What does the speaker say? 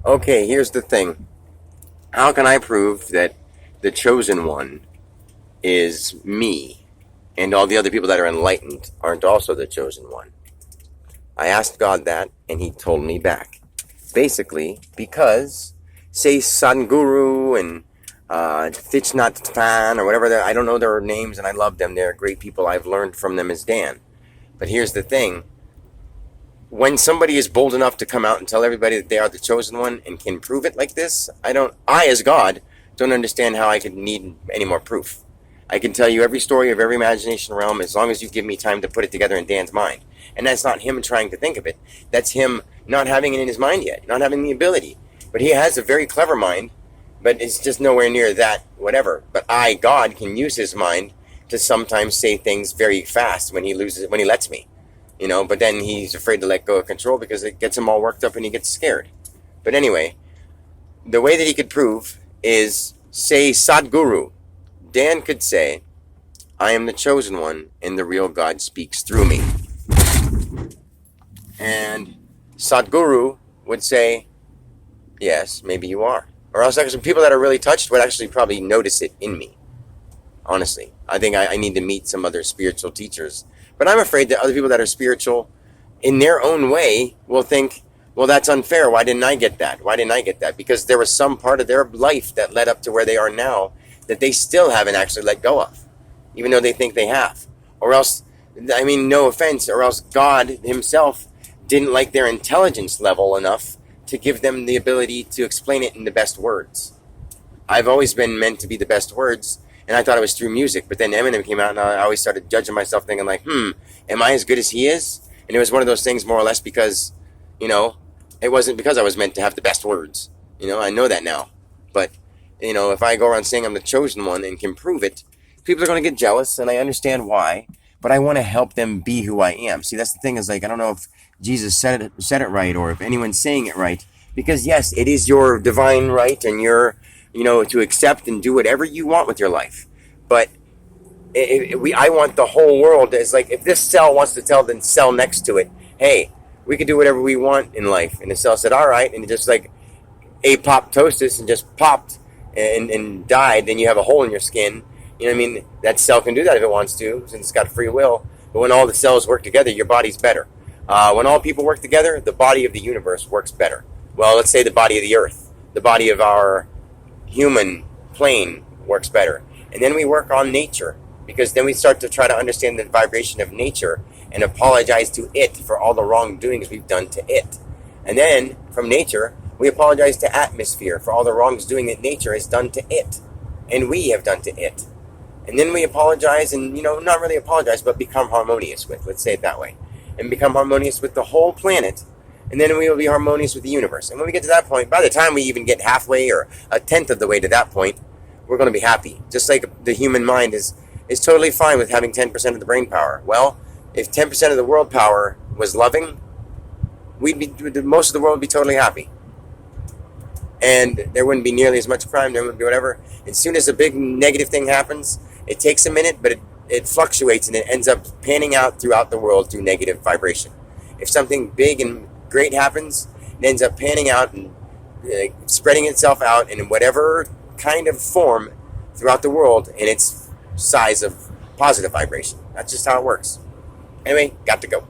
Okay, here's the thing. How can I prove that the chosen one is me and all the other people that are enlightened aren't also the chosen one? I asked God that, and he told me back. Basically, because, say, Sadhguru and Thich Nhat Hanh or whatever, I don't know their names, and I love them. They're great people. I've learned from them as Dan. But here's the thing. When somebody is bold enough to come out and tell everybody that they are the chosen one and can prove it like this, I as God, don't understand how I could need any more proof. I can tell you every story of every imagination realm as long as you give me time to put it together in Dan's mind. And that's not him trying to think of it. That's him not having it in his mind yet, not having the ability. But he has a very clever mind, but it's just nowhere near that, whatever. But I, God, can use his mind to sometimes say things very fast when he lets me. But then he's afraid to let go of control because it gets him all worked up and he gets scared. But anyway, the way that he could prove is, say, Sadhguru. Dan could say, I am the chosen one and the real God speaks through me. And Sadhguru would say, yes, maybe you are. Or else actually people that are really touched would actually probably notice it in me. Honestly, I think I need to meet some other spiritual teachers. But I'm afraid that other people that are spiritual in their own way will think, well, that's unfair. Why didn't I get that? Why didn't I get that? Because there was some part of their life that led up to where they are now that they still haven't actually let go of, even though they think they have. Or else, no offense, or else God himself didn't like their intelligence level enough to give them the ability to explain it in the best words. I've always been meant to be the best words, and I thought it was through music. But then Eminem came out, and I always started judging myself, thinking like, am I as good as he is? And it was one of those things more or less because, it wasn't because I was meant to have the best words. I know that now. But, if I go around saying I'm the chosen one and can prove it, people are going to get jealous, and I understand why. But I want to help them be who I am. See, that's the thing is, like, I don't know if Jesus said it right or if anyone's saying it right. Because, yes, it is your divine right and your to accept and do whatever you want with your life. But I want the whole world. It's like if this cell wants to tell the cell next to it, hey, we can do whatever we want in life. And the cell said, all right. And it just like apoptosis and just popped and died. Then you have a hole in your skin. That cell can do that if it wants to, since it's got free will. But when all the cells work together, your body's better. When all people work together, the body of the universe works better. Well, let's say the body of the earth, the body of our human plane works better. And then we work on nature, because then we start to try to understand the vibration of nature and apologize to it for all the wrongdoings we've done to it. And then from nature, we apologize to atmosphere for all the wrongdoing that nature has done to it and we have done to it. And then we apologize and, not really apologize, but become harmonious with, let's say it that way, and become harmonious with the whole planet. And then we will be harmonious with the universe. And when we get to that point, by the time we even get halfway or a tenth of the way to that point, we're going to be happy. Just like the human mind is totally fine with having 10% of the brain power. Well, if 10% of the world power was loving, most of the world would be totally happy. And there wouldn't be nearly as much crime, there wouldn't be whatever. As soon as a big negative thing happens, it takes a minute, but it fluctuates and it ends up panning out throughout the world through negative vibration. If something big and great happens, it ends up panning out and spreading itself out in whatever kind of form throughout the world in its size of positive vibration. That's just how it works. Anyway, got to go.